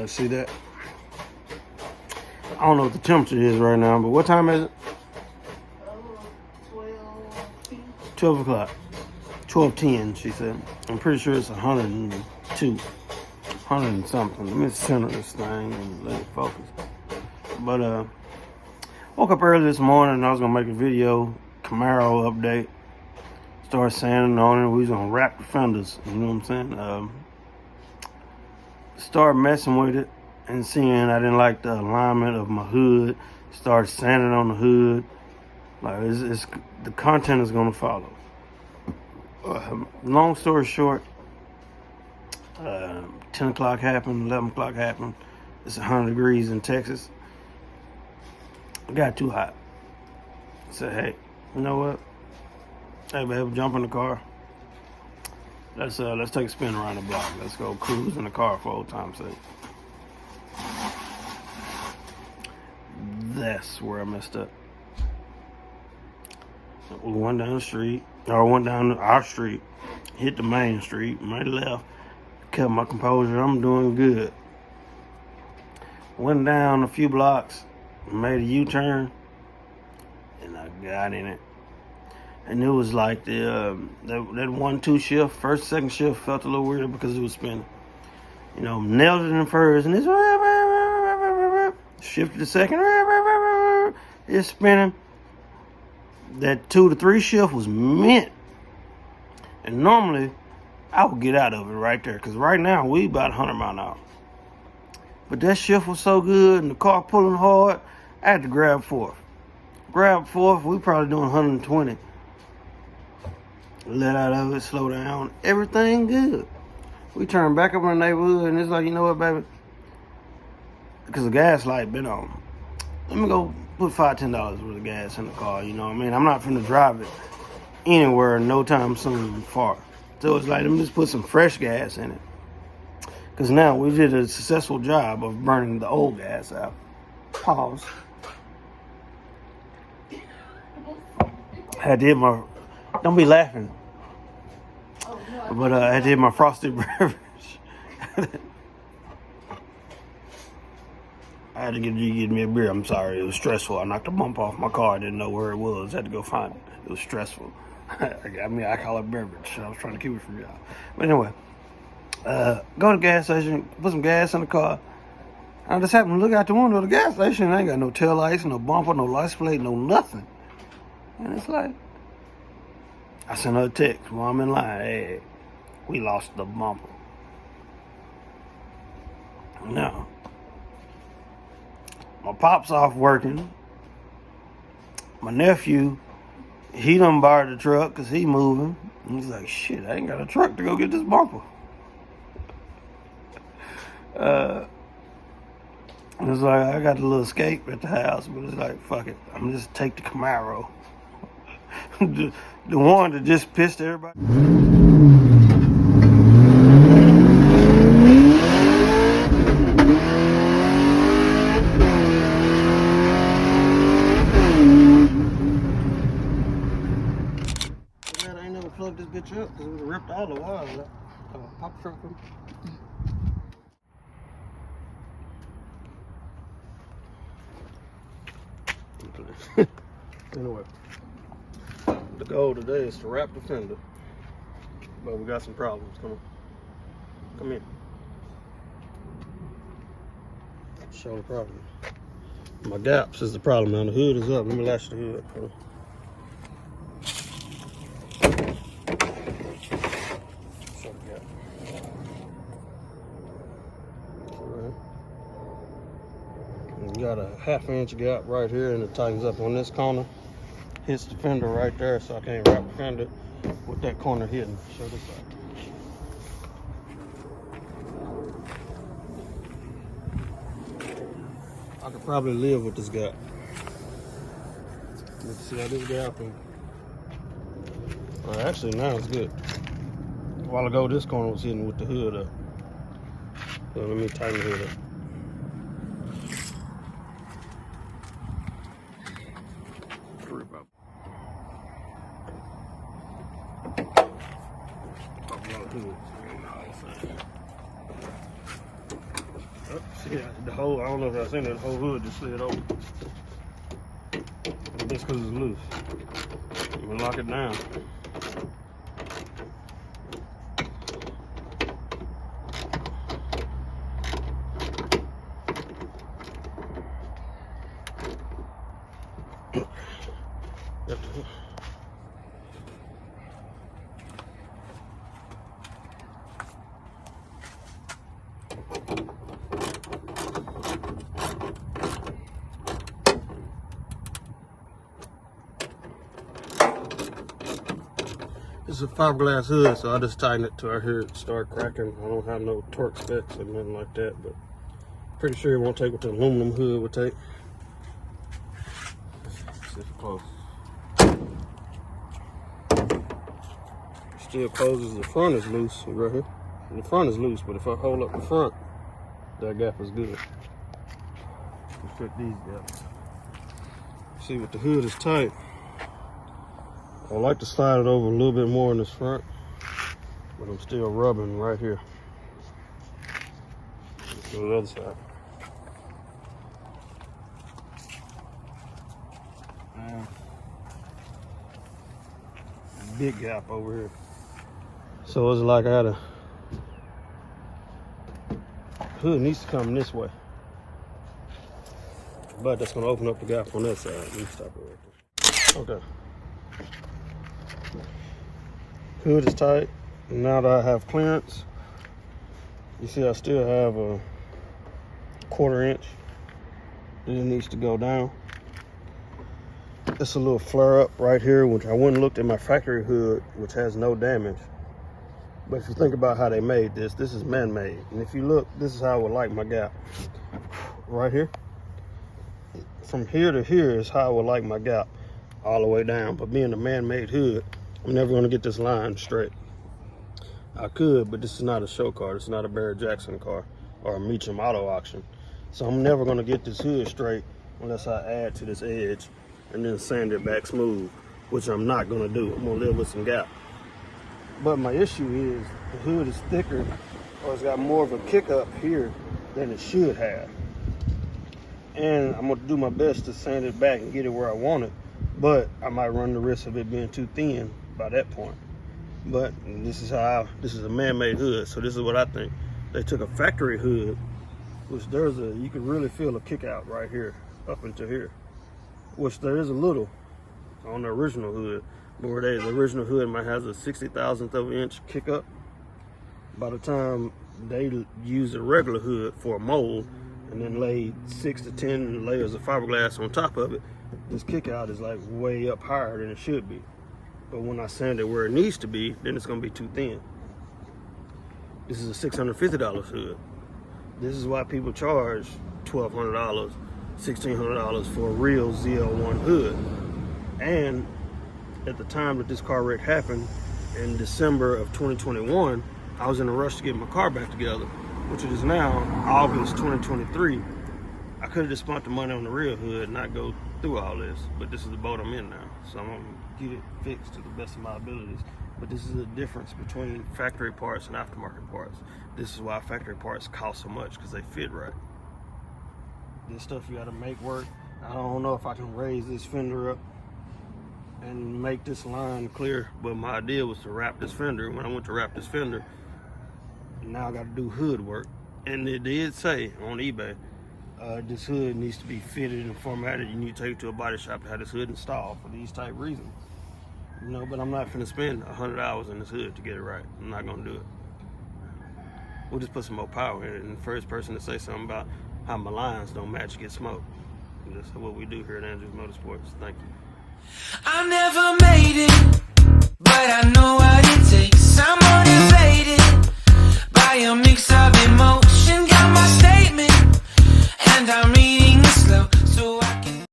See that? I don't know what the temperature is right now, but what time is it? 12 o'clock. 12:10, she said. I'm pretty sure it's 102. 100 and something. Let me center this thing and let it focus. But, woke up early this morning and I was going to make a video, Camaro update. Start sanding on it. We was going to wrap the fenders. You know what I'm saying? Start messing with it and seeing I didn't like the alignment of my hood. Start sanding on the hood. Like, the content is going to follow. Long story short, 10 o'clock happened, 11 o'clock happened. It's 100 degrees in Texas. It got too hot. I said, hey, you know what? Hey, babe, jump in the car. Let's take a spin around the block. Let's go cruise in the car for old time's sake. That's where I messed up. We went down the street, or went down our street, hit the main street, made a left, kept my composure. I'm doing good. Went down a few blocks, made a U-turn, and I got in it. And it was like that 1-2 shift, first, second shift felt a little weird because it was spinning. You know, nailed it in first, and it's shifted to second, it's spinning. That 2 to 3 shift was mint. And normally, I would get out of it right there. Because right now, we about 100 miles an hour. But that shift was so good and the car pulling hard, I had to grab fourth. Grab fourth, we probably doing 120. Let out of it, slow down. Everything good. We turned back up in the neighborhood and it's like, you know what, baby? Because the gas light been on. Let me go put $5-10 worth of gas in the car, you know what I mean? I'm not finna drive it anywhere no time soon far. So it's like, let me just put some fresh gas in it. Because now we did a successful job of burning the old gas out. Pause. I did my, don't be laughing. But I did my frosted beverage. I had to get me a beer. I'm sorry, it was stressful. I knocked a bump off my car. I didn't know where it was. I had to go find it. It was stressful. I mean, I call it beverage. I was trying to keep it from y'all. But anyway, go to the gas station, put some gas in the car. I just happened to look out the window of the gas station. I ain't got no tail lights, no bumper, no license plate, no nothing. And it's like, I sent her a text while I'm in line. Hey, we lost the bumper. No. My pop's off working. My nephew, he done borrowed the truck because he moving. And he's like, shit, I ain't got a truck to go get this bumper. And it's like, I got a little escape at the house, but it's like, fuck it. I'm gonna just take the Camaro. the one that just pissed everybody. Plug this bitch up because it would have ripped all the wires up. Pop truck. Anyway, the goal today is to wrap the fender, but we got some problems. Come here. Show the problem. My gaps is the problem. Now the hood is up. Let me latch the hood up. Got a ½ inch gap right here and it tightens up on this corner. Hits the fender right there, so I can't wrap the fender with that corner hidden. Show this out. I could probably live with this gap. Let's see how this gap is. Actually, now it's good. A while ago, this corner was hidden with the hood up. So let me tighten the hood up. Oops. Yeah, the whole, I don't know if y'all seen that, the whole hood just slid over. That's because it's loose. We'll lock it down. It's a fiberglass hood, so I just tighten it till I hear it start cracking. I don't have no torque specs or nothing like that, but pretty sure it won't take what the aluminum hood would take. See if it closes. Still closes. The front is loose right here. The front is loose, but if I hold up the front, that gap is good. Let's fit these gaps. See, with the hood is tight, I like to slide it over a little bit more in this front, but I'm still rubbing right here. Let's go to the other side. Big gap over here. So it's like I had a hood needs to come this way, but that's gonna open up the gap on that side. Let me stop it right there. Okay. Hood is tight. Now that I have clearance, you see I still have a 1/4 inch that it needs to go down. It's a little flare up right here, which I went and looked at my factory hood, which has no damage. But if you think about how they made this, this is man-made. And if you look, this is how I would like my gap. Right here. From here to here is how I would like my gap, all the way down. But being a man-made hood, I'm never gonna get this line straight. I could, but this is not a show car. This is not a Barrett Jackson car or a Meacham auto auction. So I'm never gonna get this hood straight unless I add to this edge and then sand it back smooth, which I'm not gonna do. I'm gonna live with some gap. But my issue is the hood is thicker, or it's got more of a kick up here than it should have. And I'm gonna do my best to sand it back and get it where I want it, but I might run the risk of it being too thin by that point. But this is a man-made hood, so this is what I think. They took a factory hood, which you can really feel a kick out right here, up into here, which there is a little on the original hood. But where the original hood might have a 60,000th of an inch kick up. By the time they use a regular hood for a mold and then laid 6 to 10 layers of fiberglass on top of it, this kick out is like way up higher than it should be. But when I sand it where it needs to be, then it's gonna be too thin. This is a $650 hood. This is why people charge $1,200, $1,600 for a real Zl1 hood. And at the time that this car wreck happened in December of 2021, I was in a rush to get my car back together, which it is now August 2023. I could have just spent the money on the real hood and not go through all this, but this is the boat I'm in now. So I'm gonna get it fixed to the best of my abilities. But this is the difference between factory parts and aftermarket parts. This is why factory parts cost so much, because they fit right. This stuff you gotta make work. I don't know if I can raise this fender up and make this line clear, but my idea was to wrap this fender. When I went to wrap this fender, now I got to do hood work, and it did say on eBay this hood needs to be fitted and formatted. You need to take it to a body shop to have this hood installed for these type reasons, you know. But I'm not gonna spend 100 hours in this hood to get it right. I'm not gonna do it. We'll just put some more power in it, and the first person to say something about how my lines don't match get smoked. That's what we do here at Andrews Motorsports. Thank you. I never made it, but I know